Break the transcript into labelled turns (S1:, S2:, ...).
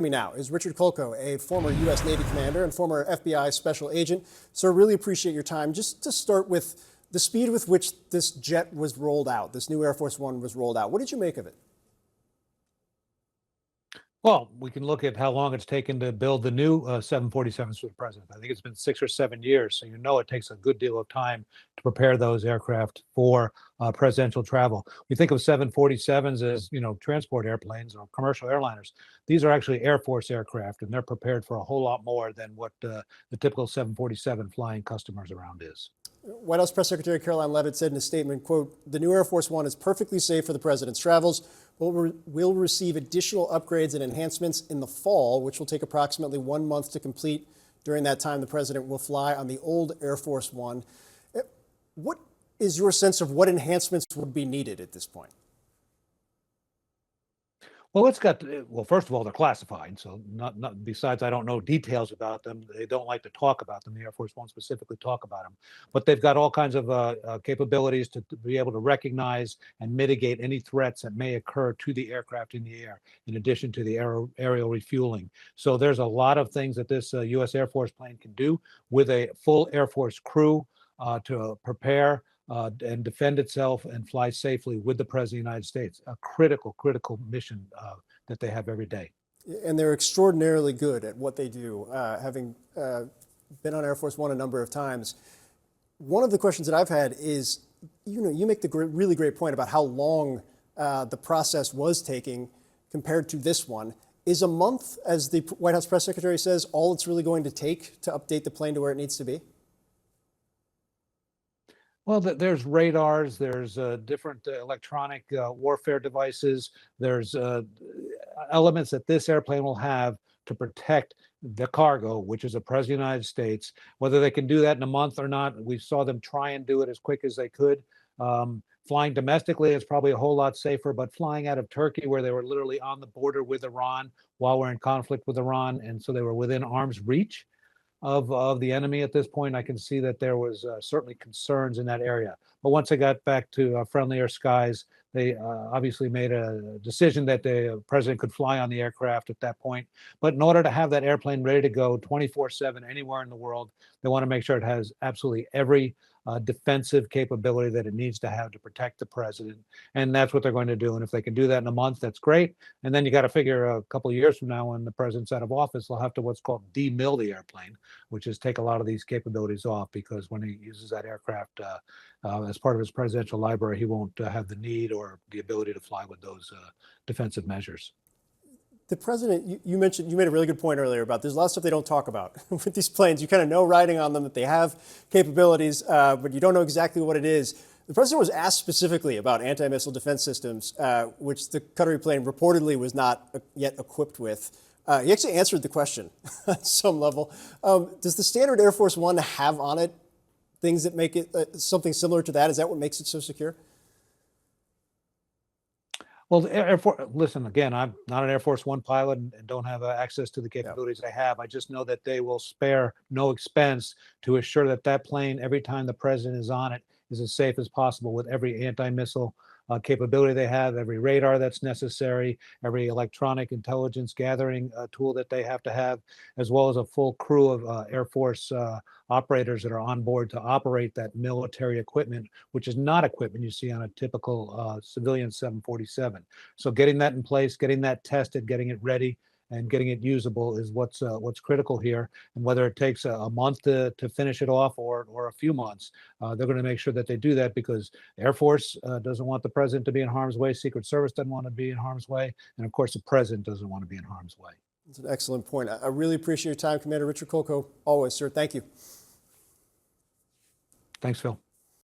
S1: Me now is Richard Kolko, a former U.S. Navy commander and former FBI special agent. Sir, really appreciate your time. Just to start with the speed with which this jet was rolled out, this new Air Force One was rolled out. What did you make of it?
S2: Well, we can look at how long it's taken to build the new 747s for the president. I think it's been 6 or 7 years, so it takes a good deal of time to prepare those aircraft for presidential travel. We think of 747s as transport airplanes or commercial airliners. These are actually Air Force aircraft, and they're prepared for a whole lot more than what the typical 747 flying customers around is.
S1: White House Press Secretary Caroline Leavitt said in a statement, quote, "The new Air Force One is perfectly safe for the president's travels, but will receive additional upgrades and enhancements in the fall, which will take approximately 1 month to complete. During that time, the president will fly on the old Air Force One." What is your sense of what enhancements would be needed at this point?
S2: Well, first of all, they're classified. So not besides, I don't know details about them. They don't like to talk about them. The Air Force won't specifically talk about them, but they've got all kinds of capabilities to be able to recognize and mitigate any threats that may occur to the aircraft in the air, in addition to the aerial refueling. So there's a lot of things that this U.S. Air Force plane can do with a full Air Force crew to prepare and defend itself and fly safely with the President of the United States. A critical mission that they have every day.
S1: And they're extraordinarily good at what they do, having been on Air Force One a number of times. One of the questions that I've had is, you make the really great point about how long the process was taking compared to this one. Is a month, as the White House press secretary says, all it's really going to take to update the plane to where it needs to be?
S2: Well, there's radars, there's different electronic warfare devices, there's elements that this airplane will have to protect the cargo, which is the President of the United States. Whether they can do that in a month or not, we saw them try and do it as quick as they could. Flying domestically is probably a whole lot safer, but flying out of Turkey, where they were literally on the border with Iran while we're in conflict with Iran, and so they were within arm's reach of the enemy at this point, I can see that there was certainly concerns in that area. But once they got back to friendlier skies, they obviously made a decision that the president could fly on the aircraft at that point. But in order to have that airplane ready to go 24/7 anywhere in the world, they want to make sure it has absolutely every defensive capability that it needs to have to protect the president. And that's what they're going to do. And if they can do that in a month, that's great. And then you got to figure a couple of years from now, when the president's out of office, they'll have to what's called demill the airplane, which is take a lot of these capabilities off, because when he uses that aircraft as part of his presidential library, he won't have the need or the ability to fly with those defensive measures.
S1: The president, you mentioned, you made a really good point earlier about there's a lot of stuff they don't talk about with these planes. You kind of know riding on them that they have capabilities, but you don't know exactly what it is. The president was asked specifically about anti-missile defense systems, which the Qatari plane reportedly was not yet equipped with. He actually answered the question at some level. Does the standard Air Force One have on it things that make it something similar to that? Is that what makes it so secure?
S2: Well, listen, again, I'm not an Air Force One pilot and don't have access to the capabilities I have. I just know that they will spare no expense to assure that that plane, every time the president is on it, is as safe as possible, with every anti-missile capability they have, every radar that's necessary, every electronic intelligence gathering tool that they have to have, as well as a full crew of Air Force operators that are on board to operate that military equipment, which is not equipment you see on a typical civilian 747. So getting that in place, getting that tested, getting it ready, and getting it usable is what's critical here. And whether it takes a month to finish it off or a few months, they're going to make sure that they do that, because Air Force doesn't want the president to be in harm's way, Secret Service doesn't want to be in harm's way, and of course the president doesn't want to be in harm's way.
S1: That's an excellent point. I really appreciate your time, Commander Richard Kolko. Always, sir. Thank you.
S2: Thanks, Phil.